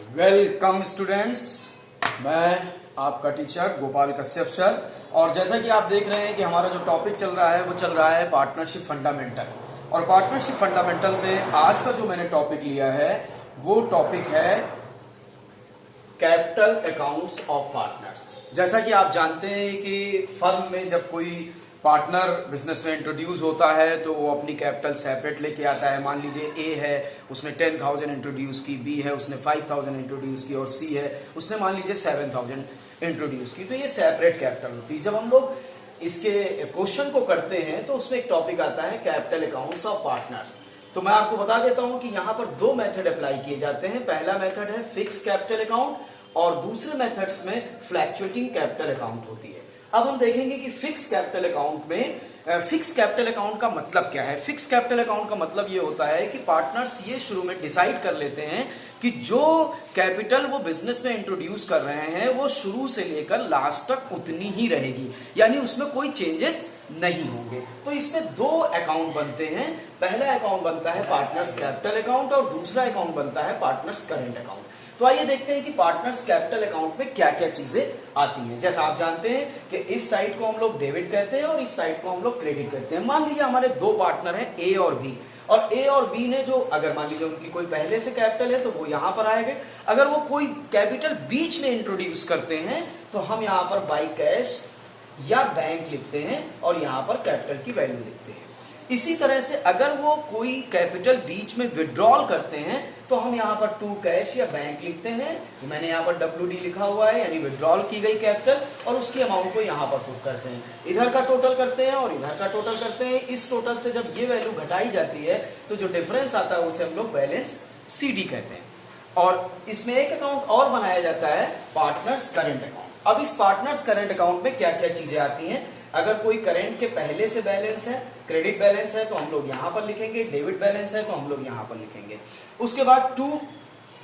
Welcome students, मैं आपका teacher Gopal Kashyap sir. और जैसा कि आप देख रहे हैं कि हमारा जो टॉपिक चल रहा है वो चल रहा है पार्टनरशिप फंडामेंटल। और पार्टनरशिप फंडामेंटल में आज का जो मैंने टॉपिक लिया है वो टॉपिक है कैपिटल अकाउंट्स ऑफ पार्टनर्स। जैसा कि आप जानते हैं कि फर्म में जब कोई पार्टनर बिजनेस में इंट्रोड्यूस होता है तो वो अपनी कैपिटल सेपरेट लेके आता है। मान लीजिए ए है, उसने 10,000 इंट्रोड्यूस की, बी है उसने 5,000 इंट्रोड्यूस की, और सी है उसने मान लीजिए 7,000 इंट्रोड्यूस की। तो ये सेपरेट कैपिटल होती है। जब हम लोग इसके क्वेश्चन को करते हैं तो उसमें एक टॉपिक आता है कैपिटल अकाउंट्स ऑफ पार्टनर्स। तो मैं आपको बता देता हूं कि यहां पर दो मेथड अप्लाई किए जाते हैं। पहला मेथड है फिक्स कैपिटल अकाउंट और दूसरे मेथड्स में फ्लैक्चुएटिंग कैपिटल अकाउंट होती है। अब हम देखेंगे कि फिक्स कैपिटल अकाउंट में फिक्स कैपिटल अकाउंट का मतलब क्या है। फिक्स कैपिटल अकाउंट का मतलब ये होता है कि पार्टनर्स ये शुरू में डिसाइड कर लेते हैं कि जो कैपिटल वो बिजनेस में इंट्रोड्यूस कर रहे हैं वो शुरू से लेकर लास्ट तक उतनी ही रहेगी, यानी उसमें कोई चेंजेस नहीं होंगे। तो इसमें दो अकाउंट बनते हैं। पहला अकाउंट बनता है पार्टनर्स कैपिटल अकाउंट और दूसरा अकाउंट बनता है पार्टनर्स करेंट अकाउंट। तो आइए देखते हैं कि पार्टनर्स कैपिटल अकाउंट में क्या क्या चीजें आती हैं। जैसा आप जानते हैं कि इस साइड को हम लोग डेबिट कहते हैं और इस साइड को हम लोग क्रेडिट कहते हैं। मान लीजिए हमारे दो पार्टनर हैं ए और बी, और ए और बी ने जो अगर मान लीजिए उनकी कोई पहले से कैपिटल है तो वो यहां पर आएंगे। अगर वो कोई कैपिटल बीच में इंट्रोड्यूस करते हैं तो हम यहां पर बाई कैश या बैंक लिखते हैं और यहां पर कैपिटल की वैल्यू लिखते हैं। इसी तरह से अगर वो कोई कैपिटल बीच में विड्रॉल करते हैं तो हम यहाँ पर टू कैश या बैंक लिखते हैं। मैंने यहाँ पर WD लिखा हुआ है, यानी विड्रॉल की गई कैपिटल, और उसकी अमाउंट को यहाँ पर पुट करते हैं। इधर का टोटल करते हैं और इधर का टोटल करते हैं। इस टोटल से जब ये वैल्यू घटाई जाती है तो जो डिफरेंस आता है उसे हम लोग बैलेंस CD कहते हैं। और इसमें एक अकाउंट और बनाया जाता है पार्टनर्स करेंट अकाउंट। अब इस पार्टनर्स करेंट अकाउंट में क्या क्या चीजें आती हैं। अगर कोई करेंट के पहले से बैलेंस है, क्रेडिट बैलेंस है तो हम लोग यहां पर लिखेंगे, डेबिट बैलेंस है तो हम लोग यहां पर लिखेंगे। उसके बाद टू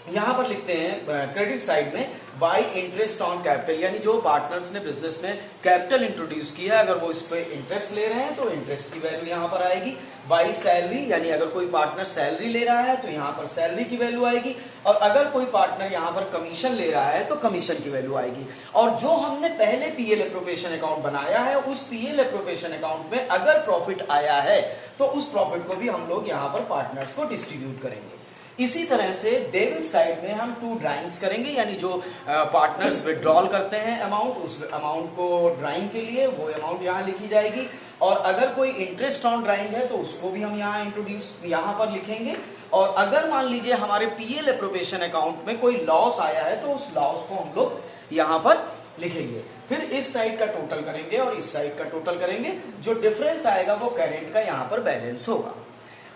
यहां पर लिखते हैं क्रेडिट साइड में बाय इंटरेस्ट ऑन कैपिटल, यानी जो पार्टनर्स ने बिजनेस में कैपिटल इंट्रोड्यूस किया है अगर वो इस पे इंटरेस्ट ले रहे हैं तो इंटरेस्ट की वैल्यू यहां पर आएगी। बाय सैलरी, यानी अगर कोई पार्टनर सैलरी ले रहा है तो यहां पर सैलरी की वैल्यू आएगी। और अगर कोई पार्टनर यहां पर कमीशन ले रहा है तो कमीशन की वैल्यू आएगी। और जो हमने पहले पीएल एप्रोप्रिएशन अकाउंट बनाया है उस पीएल एप्रोप्रिएशन अकाउंट में अगर प्रॉफिट आया है तो उस प्रॉफिट को भी हम लोग यहां पर पार्टनर्स को डिस्ट्रीब्यूट करेंगे। इसी तरह से डेबिट साइड में हम टू ड्राइंग्स करेंगे, यानी जो पार्टनर्स विड्रॉल करते हैं अमाउंट, उस अमाउंट को ड्राइंग के लिए वो अमाउंट यहाँ लिखी जाएगी। और अगर कोई इंटरेस्ट ऑन ड्राइंग है तो उसको भी हम यहाँ पर लिखेंगे। और अगर मान लीजिए हमारे पीएल एप्रोप्रिएशन अकाउंट में कोई लॉस आया है तो उस लॉस को हम लोग यहाँ पर लिखेंगे। फिर इस साइड का टोटल करेंगे और इस साइड का टोटल करेंगे। जो डिफरेंस आएगा वो करेंट का यहाँ पर बैलेंस होगा।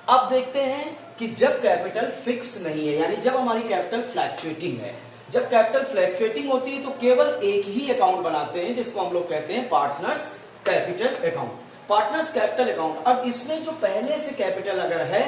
अब देखते हैं कि जब कैपिटल फिक्स नहीं है, यानी जब हमारी कैपिटल फ्लैक्चुएटिंग है। जब कैपिटल फ्लैक्चुएटिंग होती है तो केवल एक ही अकाउंट बनाते हैं जिसको हम लोग कहते हैं partners capital account. Partners capital account. अब इसमें जो पहले से कैपिटल अगर है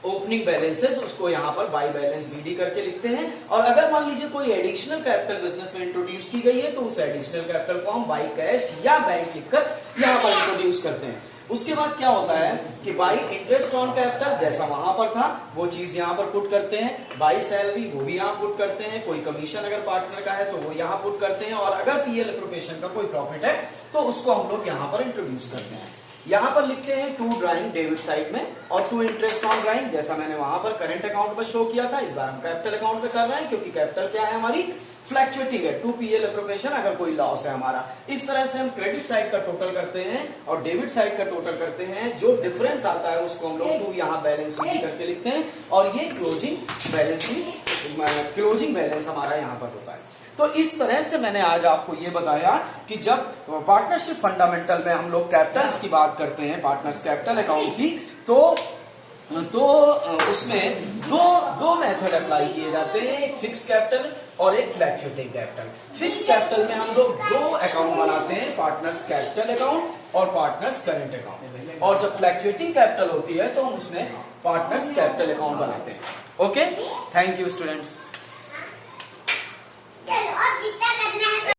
ओपनिंग बैलेंसेस उसको यहाँ पर बाई बैलेंस BD करके लिखते हैं। और अगर मान लीजिए कोई एडिशनल कैपिटल बिजनेस में इंट्रोड्यूस की गई है तो उस एडिशनल कैपिटल को हम बाई कैश या बैंक लिखकर यहाँ पर इंट्रोड्यूस करते हैं। उसके बाद क्या होता है कि बाई इंटरेस्ट ऑन कैपिटल जैसा वहां पर था वो चीज यहाँ पर पुट करते हैं। बाई सैलरी वो भी यहाँ पुट करते हैं। कोई कमीशन अगर पार्टनर का है तो वो यहाँ पुट करते हैं। और अगर पीएल एप्रोप्रिएशन का कोई प्रॉफिट है तो उसको हम लोग यहाँ पर इंट्रोड्यूस करते हैं। यहाँ पर लिखते हैं टू ड्राइंग डेबिट साइड में और टू इंटरेस्ट ऑन ड्राइंग, जैसा मैंने वहां पर करंट अकाउंट में शो किया था। इस बार हम कैपिटल अकाउंट में कर रहे हैं क्योंकि कैपिटल क्या है हमारी फ्लैक्चुएटिंग है। टू पीएल एप्रोप्रिएशन अगर कोई लॉस है हमारा। इस तरह से हम क्रेडिट साइड का टोटल करते हैं और डेबिट साइड का टोटल करते हैं। जो डिफरेंस आता है उसको हम लोग टू यहाँ बैलेंस करके लिखते हैं और ये क्लोजिंग बैलेंस हमारा यहाँ पर होता है। तो इस तरह से मैंने आज आपको ये बताया कि जब पार्टनरशिप फंडामेंटल में हम लोग कैपिटल्स की बात करते हैं, पार्टनर्स कैपिटल अकाउंट की, तो उसमें दो मेथड अप्लाई किए जाते हैं, एक फिक्स कैपिटल और एक फ्लैक्चुएटिंग कैपिटल। फिक्स कैपिटल में हम लोग दो अकाउंट बनाते हैं, पार्टनर्स कैपिटल अकाउंट और पार्टनर्स करंट अकाउंट। और जब फ्लैक्चुएटिंग कैपिटल होती है तो हम उसमें पार्टनर्स कैपिटल अकाउंट बनाते हैं। Okay, thank you students.